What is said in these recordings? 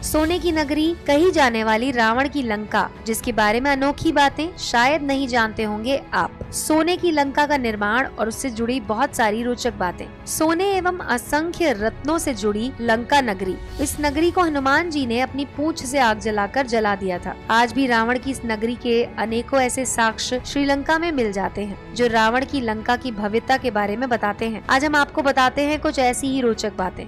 सोने की नगरी कही जाने वाली रावण की लंका, जिसके बारे में अनोखी बातें शायद नहीं जानते होंगे आप। सोने की लंका का निर्माण और उससे जुड़ी बहुत सारी रोचक बातें। सोने एवं असंख्य रत्नों से जुड़ी लंका नगरी। इस नगरी को हनुमान जी ने अपनी पूंछ से आग जलाकर जला दिया था। आज भी रावण की इस नगरी के अनेकों ऐसे साक्ष्य श्रीलंका में मिल जाते हैं जो रावण की लंका की भव्यता के बारे में बताते हैं। आज हम आपको बताते हैं कुछ ऐसी ही रोचक बातें।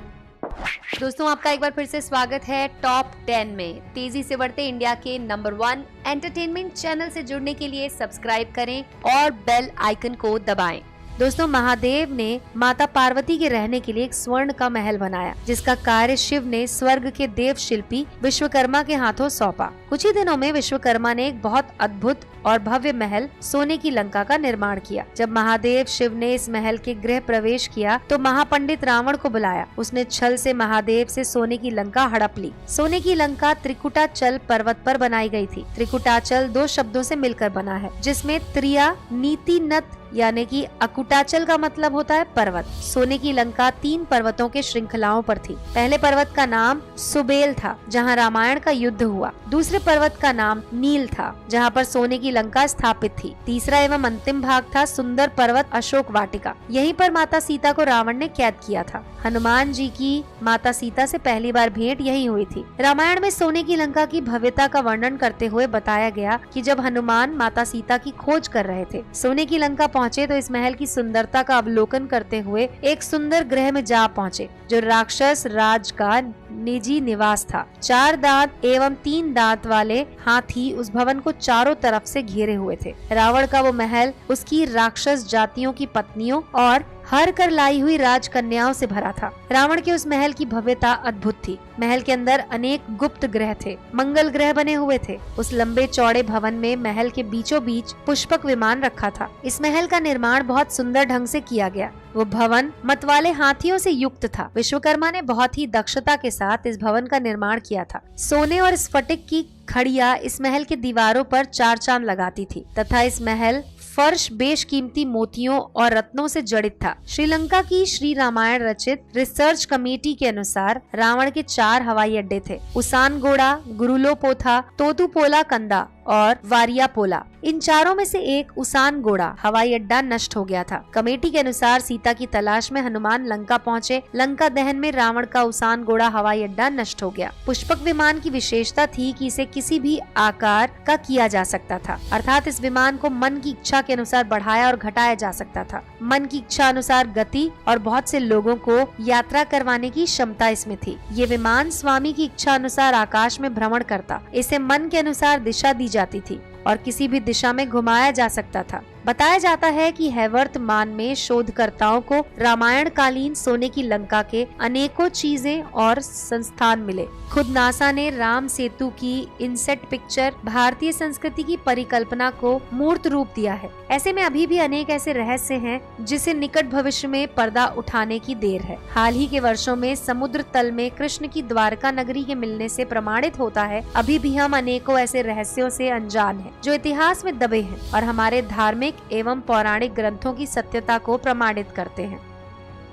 दोस्तों, आपका एक बार फिर से स्वागत है टॉप 10 में। तेजी से बढ़ते इंडिया के नंबर 1 एंटरटेनमेंट चैनल से जुड़ने के लिए सब्सक्राइब करें और बेल आइकन को दबाएं। दोस्तों, महादेव ने माता पार्वती के रहने के लिए एक स्वर्ण का महल बनाया, जिसका कार्य शिव ने स्वर्ग के देव शिल्पी विश्वकर्मा के हाथों सौंपा। कुछ ही दिनों में विश्वकर्मा ने एक बहुत अद्भुत और भव्य महल सोने की लंका का निर्माण किया। जब महादेव शिव ने इस महल के गृह प्रवेश किया तो महापंडित रावण को बुलाया। उसने छल से महादेव से सोने की लंका हड़प ली। सोने की लंका त्रिकुटाचल पर्वत पर बनाई गई थी। त्रिकुटाचल 2 शब्दों से मिलकर बना है, जिसमें त्रिया नीति नत यानी कि अकुटाचल का मतलब होता है पर्वत। सोने की लंका 3 पर्वतों के श्रृंखलाओं पर थी। पहले पर्वत का नाम सुबेल था, जहां रामायण का युद्ध हुआ। दूसरे पर्वत का नाम नील था, जहां पर सोने की लंका स्थापित थी। तीसरा एवं अंतिम भाग था सुंदर पर्वत अशोक वाटिका। यहीं पर माता सीता को रावण ने कैद किया था। हनुमान जी की माता सीता से पहली बार भेंट यही हुई थी। रामायण में सोने की लंका की भव्यता का वर्णन करते हुए बताया गया कि जब हनुमान माता सीता की खोज कर रहे थे, सोने की लंका पहुँचे तो इस महल की सुंदरता का अवलोकन करते हुए एक सुंदर गृह में जा पहुँचे, जो राक्षस राज का निजी निवास था। 4 दांत एवं 3 दांत वाले हाथी उस भवन को चारों तरफ से घेरे हुए थे। रावण का वो महल उसकी राक्षस जातियों की पत्नियों और हर कर लाई हुई राजकन्याओं से भरा था। रावण के उस महल की भव्यता अद्भुत थी। महल के अंदर अनेक गुप्त ग्रह थे, मंगल ग्रह बने हुए थे। उस लंबे चौड़े भवन में महल के बीचों बीच पुष्पक विमान रखा था। इस महल का निर्माण बहुत सुंदर ढंग से किया गया। वो भवन मतवाले हाथियों से युक्त था। विश्वकर्मा ने बहुत ही दक्षता के साथ इस भवन का निर्माण किया था। सोने और स्फटिक की खड़िया इस महल के दीवारों पर 4 चांद लगाती थी तथा इस महल फर्श बेशकीमती मोतियों और रत्नों से जड़ित था। श्रीलंका की श्री रामायण रचित रिसर्च कमेटी के अनुसार रावण के 4 हवाई अड्डे थे। उसानगोड़ा, गुरुलोपोथा, तोतुपोला कंदा और वारियापोला। इन चारों में से एक उसानगोड़ा हवाई अड्डा नष्ट हो गया था। कमेटी के अनुसार सीता की तलाश में हनुमान लंका पहुंचे। लंका दहन में रावण का उसानगोड़ा हवाई अड्डा नष्ट हो गया। पुष्पक विमान की विशेषता थी कि इसे किसी भी आकार का किया जा सकता था, अर्थात इस विमान को मन की इच्छा के अनुसार बढ़ाया और घटाया जा सकता था। मन की इच्छा अनुसार गति और बहुत से लोगों को यात्रा करवाने की क्षमता इसमें थी। ये विमान स्वामी की इच्छा अनुसार आकाश में भ्रमण करता। इसे मन के अनुसार दिशा दी जाती थी और किसी भी दिशा में घुमाया जा सकता था। बताया जाता है कि वर्तमान में शोधकर्ताओं को रामायण कालीन सोने की लंका के अनेकों चीजें और संस्थान मिले। खुद नासा ने राम सेतु की इनसेट पिक्चर भारतीय संस्कृति की परिकल्पना को मूर्त रूप दिया है। ऐसे में अभी भी अनेक ऐसे रहस्य हैं जिसे निकट भविष्य में पर्दा उठाने की देर है। हाल ही के वर्षों में समुद्र तल में कृष्ण की द्वारका नगरी के मिलने से प्रमाणित होता है अभी भी हम अनेकों ऐसे रहस्यों से अनजान हैं जो इतिहास में दबे हैं और हमारे धार्मिक एवं पौराणिक ग्रंथों की सत्यता को प्रमाणित करते हैं।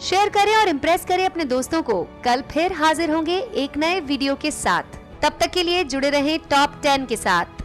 शेयर करें और इम्प्रेस करें अपने दोस्तों को। कल फिर हाजिर होंगे एक नए वीडियो के साथ। तब तक के लिए जुड़े रहें टॉप 10 के साथ।